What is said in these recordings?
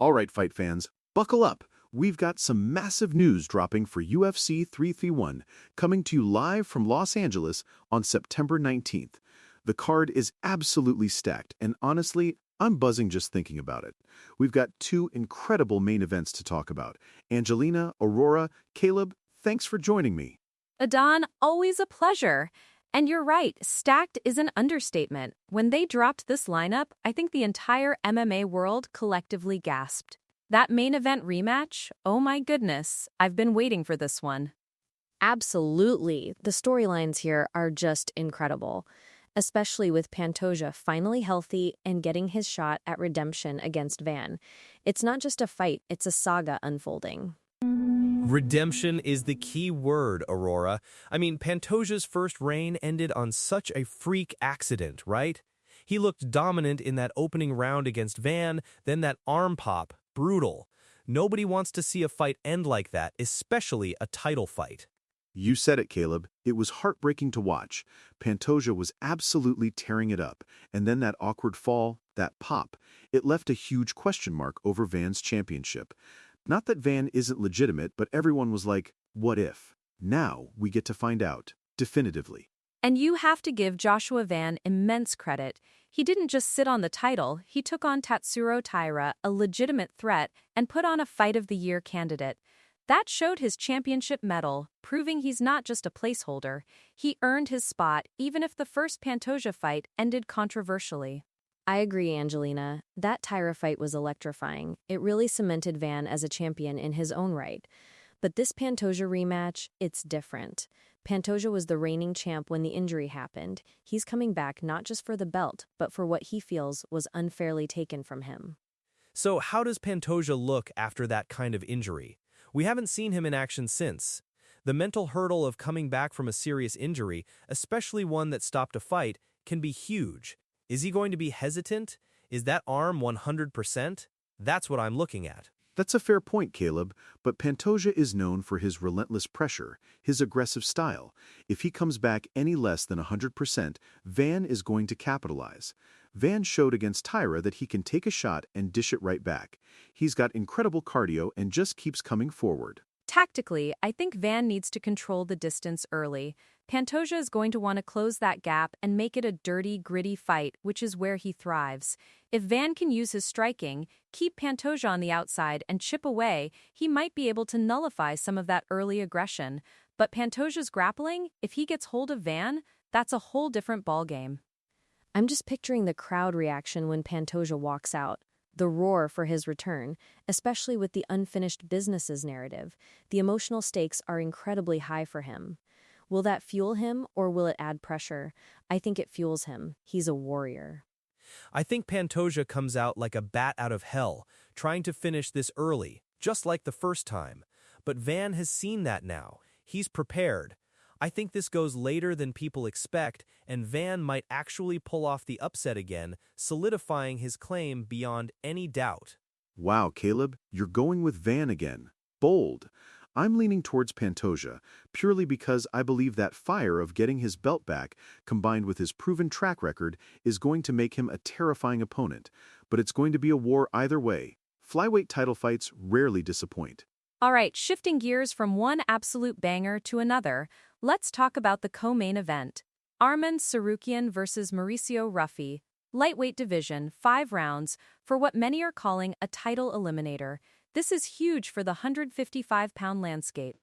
All right, fight fans, buckle up. We've got some massive news dropping for UFC 331, coming to you live from Los Angeles on September 19th. The card is absolutely stacked, and honestly, I'm buzzing just thinking about it. We've got two incredible main events to talk about. Angelina, Aurora, Caleb, thanks for joining me. Adon, always a pleasure. And you're right, stacked is an understatement. When they dropped this lineup, I think the entire MMA world collectively gasped. That main event rematch, oh my goodness, I've been waiting for this one. Absolutely. The storylines here are just incredible, especially with Pantoja finally healthy and getting his shot at redemption against Van. It's not just a fight, it's a saga unfolding. Redemption is the key word, Aurora. I mean, Pantoja's first reign ended on such a freak accident, right? He looked dominant in that opening round against Van, then that arm pop, brutal. Nobody wants to see a fight end like that, especially a title fight. You said it, Caleb. It was heartbreaking to watch. Pantoja was absolutely tearing it up, and then that awkward fall, that pop, it left a huge question mark over Van's championship. Not that Van isn't legitimate, but everyone was like, what if? Now we get to find out, definitively. And you have to give Joshua Van immense credit. He didn't just sit on the title, he took on Tatsuro Taira, a legitimate threat, and put on a Fight of the Year candidate. That showed his championship mettle, proving he's not just a placeholder. He earned his spot, even if the first Pantoja fight ended controversially. I agree, Angelina. That Tyra fight was electrifying. It really cemented Van as a champion in his own right. But this Pantoja rematch, it's different. Pantoja was the reigning champ when the injury happened. He's coming back not just for the belt, but for what he feels was unfairly taken from him. So how does Pantoja look after that kind of injury? We haven't seen him in action since. The mental hurdle of coming back from a serious injury, especially one that stopped a fight, can be huge. Is he going to be hesitant? Is that arm 100%? That's what I'm looking at. That's a fair point, Caleb, but Pantoja is known for his relentless pressure, his aggressive style. If he comes back any less than 100%, Van is going to capitalize. Van showed against Tyra that he can take a shot and dish it right back. He's got incredible cardio and just keeps coming forward. Tactically, I think Van needs to control the distance early. Pantoja is going to want to close that gap and make it a dirty, gritty fight, which is where he thrives. If Van can use his striking, keep Pantoja on the outside, and chip away, he might be able to nullify some of that early aggression. But Pantoja's grappling, if he gets hold of Van, that's a whole different ballgame. I'm just picturing the crowd reaction when Pantoja walks out. The roar for his return, especially with the unfinished businesses narrative. The emotional stakes are incredibly high for him. Will that fuel him, or will it add pressure? I think it fuels him. He's a warrior. I think Pantoja comes out like a bat out of hell, trying to finish this early, just like the first time. But Van has seen that now. He's prepared. I think this goes later than people expect, and Van might actually pull off the upset again, solidifying his claim beyond any doubt. Wow, Caleb, you're going with Van again. Bold. I'm leaning towards Pantoja, purely because I believe that fire of getting his belt back, combined with his proven track record, is going to make him a terrifying opponent. But it's going to be a war either way. Flyweight title fights rarely disappoint. All right, shifting gears from one absolute banger to another, let's talk about the co-main event. Arman Tsarukyan versus Mauricio Ruffi, lightweight division, 5 rounds, for what many are calling a title eliminator. This is huge for the 155-pound landscape.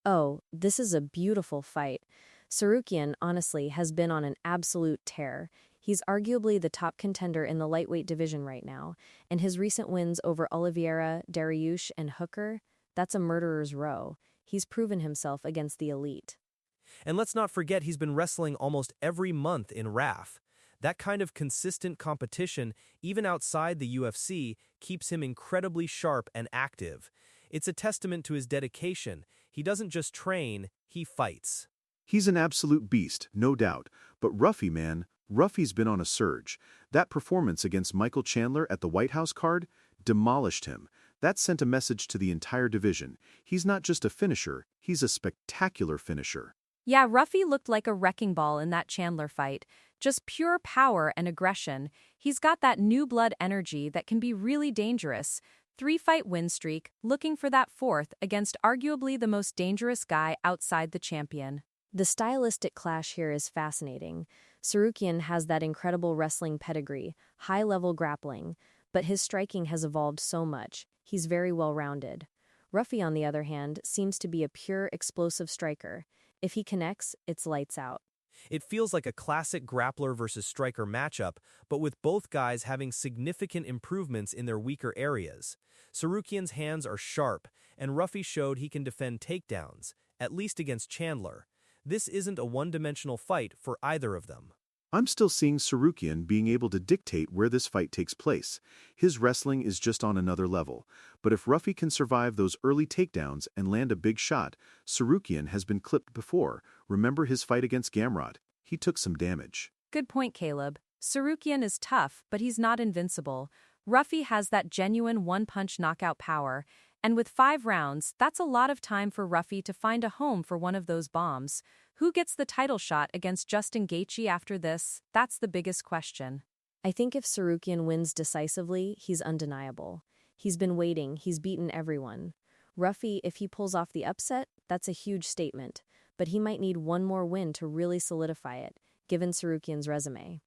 Oh, this is a beautiful fight. Tsarukyan, honestly, has been on an absolute tear. He's arguably the top contender in the lightweight division right now, and his recent wins over Oliveira, Dariush, and Hooker, that's a murderer's row. He's proven himself against the elite. And let's not forget he's been wrestling almost every month in RAF. That kind of consistent competition, even outside the UFC, keeps him incredibly sharp and active. It's a testament to his dedication. He doesn't just train, he fights. He's an absolute beast, no doubt. But Ruffi, man, Ruffi's been on a surge. That performance against Michael Chandler at the White House card demolished him. That sent a message to the entire division. He's not just a finisher, he's a spectacular finisher. Yeah, Ruffi looked like a wrecking ball in that Chandler fight. Just pure power and aggression. He's got that new blood energy that can be really dangerous. 3-fight win streak, looking for that fourth against arguably the most dangerous guy outside the champion. The stylistic clash here is fascinating. Sarukian has that incredible wrestling pedigree, high-level grappling, but his striking has evolved so much. He's very well-rounded. Ruffy, on the other hand, seems to be a pure, explosive striker. If he connects, it's lights out. It feels like a classic grappler versus striker matchup, but with both guys having significant improvements in their weaker areas. Sarukian's hands are sharp, and Ruffy showed he can defend takedowns, at least against Chandler. This isn't a one-dimensional fight for either of them. I'm still seeing Sarukian being able to dictate where this fight takes place. His wrestling is just on another level. But if Ruffy can survive those early takedowns and land a big shot, Sarukian has been clipped before. Remember his fight against Gamrot? He took some damage. Good point, Caleb. Sarukian is tough, but he's not invincible. Ruffy has that genuine one-punch knockout power, and with 5 rounds, that's a lot of time for Ruffy to find a home for one of those bombs. Who gets the title shot against Justin Gaethje after this? That's the biggest question. I think if Sarukian wins decisively, he's undeniable. He's been waiting, he's beaten everyone. Ruffy, if he pulls off the upset, that's a huge statement, but he might need one more win to really solidify it, given Sarukian's resume.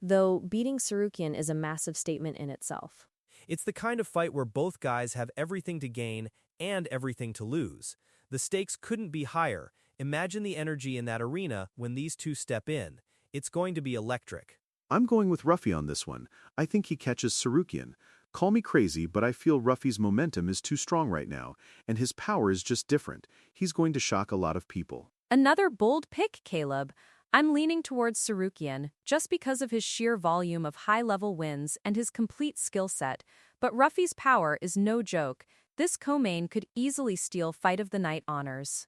Though beating Sarukian is a massive statement in itself. It's the kind of fight where both guys have everything to gain and everything to lose. The stakes couldn't be higher. Imagine the energy in that arena when these two step in. It's going to be electric. I'm going with Ruffy on this one. I think he catches Sarukian. Call me crazy, but I feel Ruffy's momentum is too strong right now, and his power is just different. He's going to shock a lot of people. Another bold pick, Caleb. I'm leaning towards Sarukian, just because of his sheer volume of high-level wins and his complete skill set, but Ruffy's power is no joke. This co-main could easily steal Fight of the Night honors.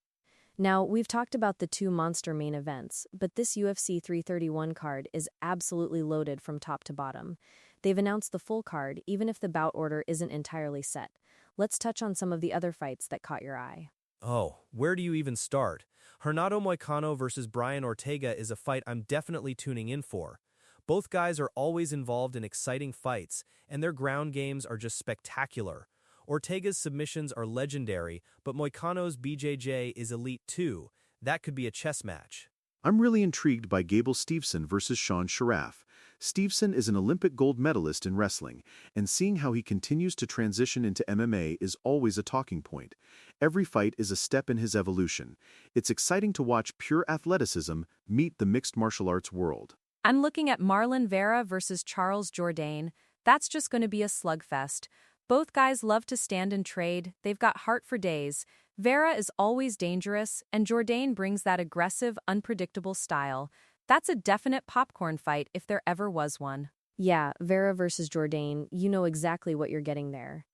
Now, we've talked about the 2 monster main events, but this UFC 331 card is absolutely loaded from top to bottom. They've announced the full card, even if the bout order isn't entirely set. Let's touch on some of the other fights that caught your eye. Oh, where do you even start? Renato Moicano versus Brian Ortega is a fight I'm definitely tuning in for. Both guys are always involved in exciting fights, and their ground games are just spectacular. Ortega's submissions are legendary, but Moicano's BJJ is elite too. That could be a chess match. I'm really intrigued by Gable Steveson versus Sean Sharaf. Steveson is an Olympic gold medalist in wrestling, and seeing how he continues to transition into MMA is always a talking point. Every fight is a step in his evolution. It's exciting to watch pure athleticism meet the mixed martial arts world. I'm looking at Marlon Vera versus Charles Jourdain. That's just going to be a slugfest. Both guys love to stand and trade. They've got heart for days. Vera is always dangerous, and Jourdain brings that aggressive, unpredictable style. That's a definite popcorn fight if there ever was one. Yeah, Vera versus Jourdain, you know exactly what you're getting there.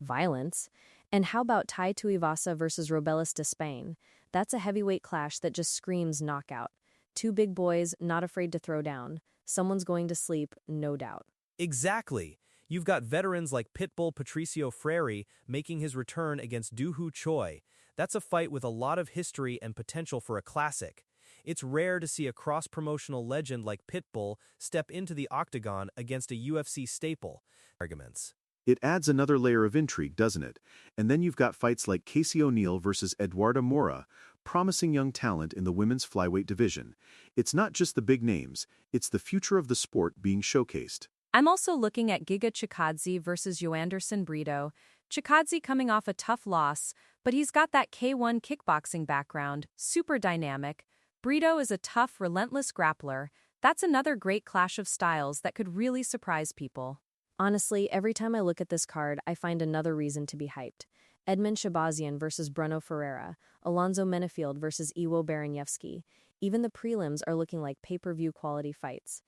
Violence. And how about Tai Tuivasa versus Robelis de Spain? That's a heavyweight clash that just screams knockout. 2 big boys, not afraid to throw down. Someone's going to sleep, no doubt. Exactly. You've got veterans like Pitbull Patricio Freire making his return against Doo Ho Choi. That's a fight with a lot of history and potential for a classic. It's rare to see a cross-promotional legend like Pitbull step into the Octagon against a UFC staple. Arguments. It adds another layer of intrigue, doesn't it? And then you've got fights like Casey O'Neill versus Eduarda Mora, promising young talent in the women's flyweight division. It's not just the big names, it's the future of the sport being showcased. I'm also looking at Giga Chikadze versus Joanderson Brito. Chikadze coming off a tough loss, but he's got that K1 kickboxing background, super dynamic. Brito is a tough, relentless grappler. That's another great clash of styles that could really surprise people. Honestly, every time I look at this card, I find another reason to be hyped. Edmund Shabazian versus Bruno Ferreira, Alonzo Menefield versus Iwo Baraniewski. Even the prelims are looking like pay-per-view quality fights.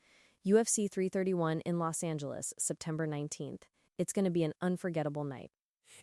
UFC 331 in Los Angeles, September 19th. It's going to be an unforgettable night.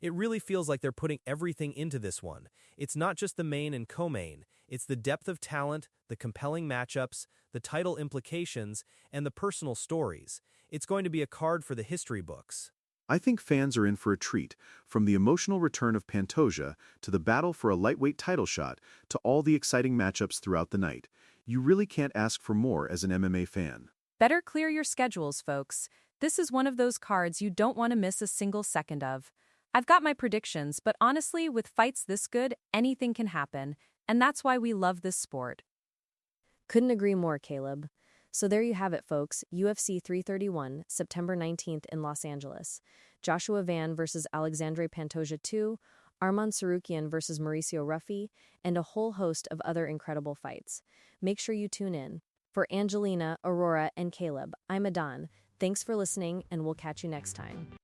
It really feels like they're putting everything into this one. It's not just the main and co-main. It's the depth of talent, the compelling matchups, the title implications, and the personal stories. It's going to be a card for the history books. I think fans are in for a treat, from the emotional return of Pantoja to the battle for a lightweight title shot to all the exciting matchups throughout the night. You really can't ask for more as an MMA fan. Better clear your schedules, folks. This is one of those cards you don't want to miss a single second of. I've got my predictions, but honestly, with fights this good, anything can happen, and that's why we love this sport. Couldn't agree more, Caleb. So there you have it, folks. UFC 331, September 19th in Los Angeles. Joshua Van versus Alexandre Pantoja 2, Arman Sarukian versus Mauricio Ruffi, and a whole host of other incredible fights. Make sure you tune in. For Angelina, Aurora, and Caleb, I'm Adan. Thanks for listening, and we'll catch you next time.